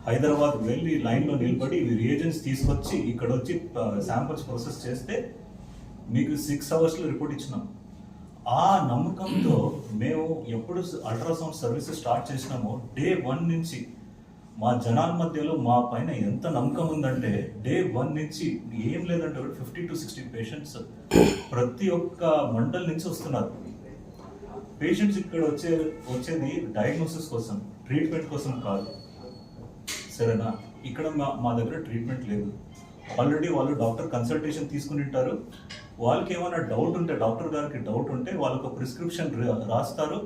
హైదరాబాద్ వెళ్ళి లైన్లో నిలబడి రియేజెంట్స్ తీసుకొచ్చి ఇక్కడ వచ్చి శాంపుల్స్ ప్రాసెస్ చేస్తే మీకు 6 అవర్స్లో రిపోర్ట్ ఇచ్చినాం. ఆ నమ్మకంతో మేము ఎప్పుడు అల్ట్రాసౌండ్ సర్వీసెస్ స్టార్ట్ చేసినామో డే 1 నుంచి మా జనాల మధ్యలో మా పైన ఎంత నమ్మకం ఉందంటే డే 1 నుంచి ఏం లేదంటే 50 to 60 పేషెంట్స్ ప్రతి ఒక్క మండల్ నుంచి వస్తున్నారు. పేషెంట్స్ ఇక్కడ వచ్చేది డయాగ్నోసిస్ కోసం, ట్రీట్మెంట్ కోసం కాదు. సరేనా? ఇక్కడ మా దగ్గర ట్రీట్మెంట్ లేదు. ఆల్రెడీ వాళ్ళు డాక్టర్ కన్సల్టేషన్ తీసుకుని ఉంటారు. వాళ్ళకి ఏమైనా డౌట్ ఉంటే, డాక్టర్ గారికి డౌట్ ఉంటే వాళ్ళకు ప్రిస్క్రిప్షన్ రాస్తారు.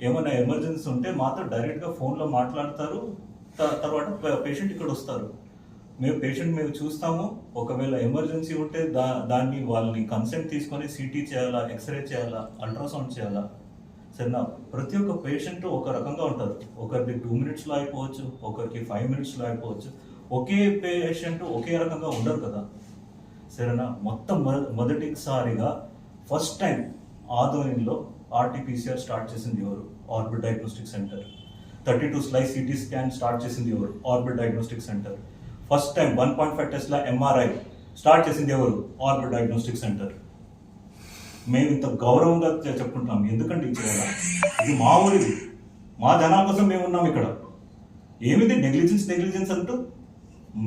ఏమైనా ఎమర్జెన్సీ ఉంటే మాతో డైరెక్ట్గా ఫోన్లో మాట్లాడతారు. తర్వాత పేషెంట్ ఇక్కడ వస్తారు. మేము చూస్తాము. ఒకవేళ ఎమర్జెన్సీ ఉంటే దాన్ని వాళ్ళని కన్సెంట్ తీసుకొని సిటీ చేయాలా, ఎక్స్రే చేయాలా, అల్ట్రాసౌండ్ చేయాలా. సరేనా? ప్రతి ఒక్క పేషెంట్ ఒక రకంగా ఉంటారు. ఒకరికి 2 minutesలో అయిపోవచ్చు, ఒకరికి 5 minutesలో అయిపోవచ్చు. ఒకే పేషెంట్ ఒకే రకంగా ఉండరు కదా. సరేనా? మొత్తం మొదటిసారిగా ఫస్ట్ టైం ఆధ్వర్యంలో RT-PCR స్టార్ట్ చేసింది ఎవరు? Orbit diagnostic centre. 32 slice CT scan start చేసింది ఎవరు? Orbit diagnostic centre. First time 1.5 Tesla MRI start చేసింది ఎవరు? Orbit diagnostic centre. మేము ఇంత గౌరవంగా చెప్పుకుంటున్నాం. ఎందుకంటే ఇది మా ఊరిది, మా జనాల కోసం మేము ఉన్నాం ఇక్కడ. ఏమిది నెగ్లిజెన్స్ అంటూ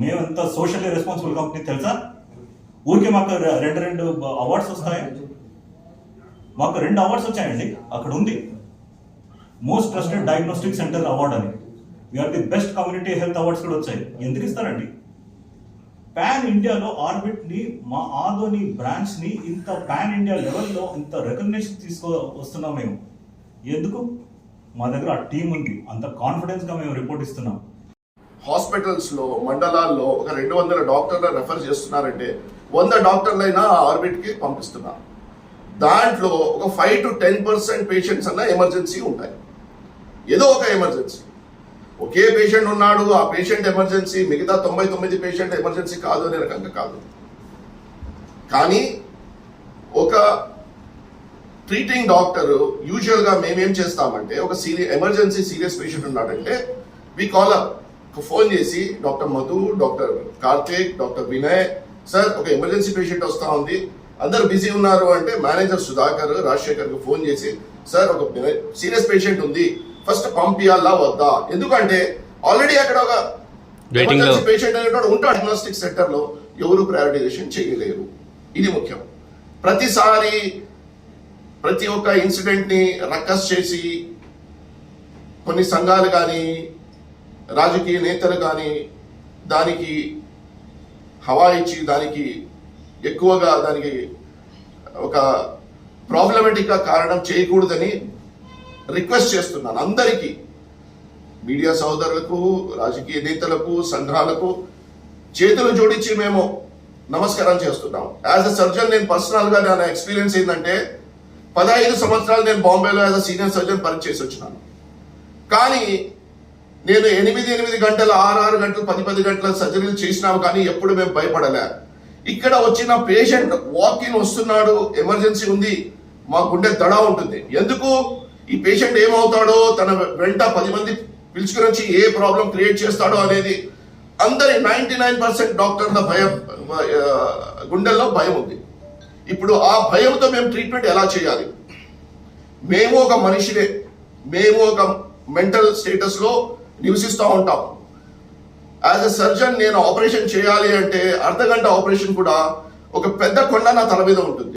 మేము ఎంత సోషల్లీ రెస్పాన్సిబుల్ కంపెనీ తెలుసా? ఊరికే మాకు రెండు అవార్డ్స్ వస్తాయి. మాకు 2 అవార్డ్స్ వచ్చాయండి. అక్కడ ఉంది most trusted diagnostic centre award అని. We are the best community health awards కూడా వచ్చాయి. ఎందుకు ఇస్తారండి? పాన్ ఇండియాలో ఆర్బిట్ ని, మా ఆదోని బ్రాంచ్ ని ఇంత పాన్ ఇండియా లెవెల్లో ఇంత రికగ్నిషన్ వస్తున్నాం మేము. ఎందుకు? మా దగ్గర ఆ టీం ఉంది. అంత కాన్ఫిడెన్స్ గా మేము రిపోర్ట్ ఇస్తున్నాం. హాస్పిటల్స్ లో, మండలాల్లో ఒక 200 డాక్టర్లు రెఫర్ చేస్తున్నారంటే 100 డాక్టర్లైనా ఆర్బిట్ కి పంపిస్తున్నారు. దాంట్లో ఒక 5 to 10% పేషెంట్స్ అన్న ఎమర్జెన్సీ ఉంటాయి. ఏదో ఒక ఎమర్జెన్సీ. ఒకే పేషెంట్ ఉన్నాడు, ఆ పేషెంట్ ఎమర్జెన్సీ, మిగతా 99 పేషెంట్ ఎమర్జెన్సీ కాదు అనే రకంగా కాదు. కానీ ఒక ట్రీటింగ్ డాక్టర్ యూజువల్ గా మేమేం చేస్తామంటే, ఒక ఎమర్జెన్సీ సీరియస్ పేషెంట్ ఉన్నాడంటే వి కాల్ అప్, ఫోన్ చేసి doctor Madhu, doctor Karthik, doctor Vinay, sir ఒక ఎమర్జెన్సీ పేషెంట్ వస్తా ఉంది, అందరు బిజీ ఉన్నారు అంటే మేనేజర్ సుధాకర్, రాజశేఖర్ కు ఫోన్ చేసి, సార్ ఒక సీరియస్ పేషెంట్ ఉంది, ఫస్ట్ పంపియాలా వద్దా? ఎందుకంటే ఆల్రెడీ అక్కడ ఒక పేషెంట్ అనేటువంటి ఉంటాడు. డయాగ్నోస్టిక్ సెంటర్ లో ఎవరు ప్రయారిటైజేషన్ చేయలేరు. ఇది ముఖ్యం. ప్రతిసారి ప్రతి ఒక్క ఇన్సిడెంట్ ని రక్కస్ చేసి కొన్ని సంఘాలు కానీ, రాజకీయ నేతలు కానీ దానికి హవా ఇచ్చి దానికి ఎక్కువగా దానికి ఒక ప్రాబ్లమేటిక్ గా కారణం చేయకూడదని రిక్వెస్ట్ చేస్తున్నాను అందరికీ, మీడియా సోదరులకు, రాజకీయ నేతలకు, సంఘాలకు చేతులు జోడించి మేము నమస్కారం చేస్తున్నాం. యాజ్ అ సర్జన్ నేను పర్సనల్ గా నా ఎక్స్పీరియన్స్ ఏంటంటే 15 సంవత్సరాలు నేను బాంబేలో యాజ్ అ సీనియర్ సర్జన్ పనిచేసి వచ్చినాను. కానీ నేను 8 గంటలు, 6 గంటలు, 10 గంటల సర్జరీలు చేసినాము. కానీ ఎప్పుడు మేము భయపడలే. ఇక్కడ వచ్చిన పేషెంట్ వాక్-ఇన్ వస్తున్నాడు, ఎమర్జెన్సీ ఉంది, మా గుండె దడ ఉంటుంది. ఎందుకు? ఈ పేషెంట్ ఏమవుతాడో, తన వెంట 10 మంది పిలుచుకుని వచ్చి ఏ ప్రాబ్లం క్రియేట్ చేస్తాడో అనేది అందరి 99% డాక్టర్ల భయం, గుండెల్లో భయం ఉంది. ఇప్పుడు ఆ భయంతో మేము ట్రీట్మెంట్ ఎలా చేయాలి? మేము ఒక మనిషినే, మేము ఒక మెంటల్ స్టేటస్ లో నివసిస్తూ ఉంటాం. యాజ్ ఎ సర్జన్ నేను ఆపరేషన్ చేయాలి అంటే అర్ధగంట ఆపరేషన్ కూడా ఒక పెద్ద కొండ నా తల మీద ఉంటుంది.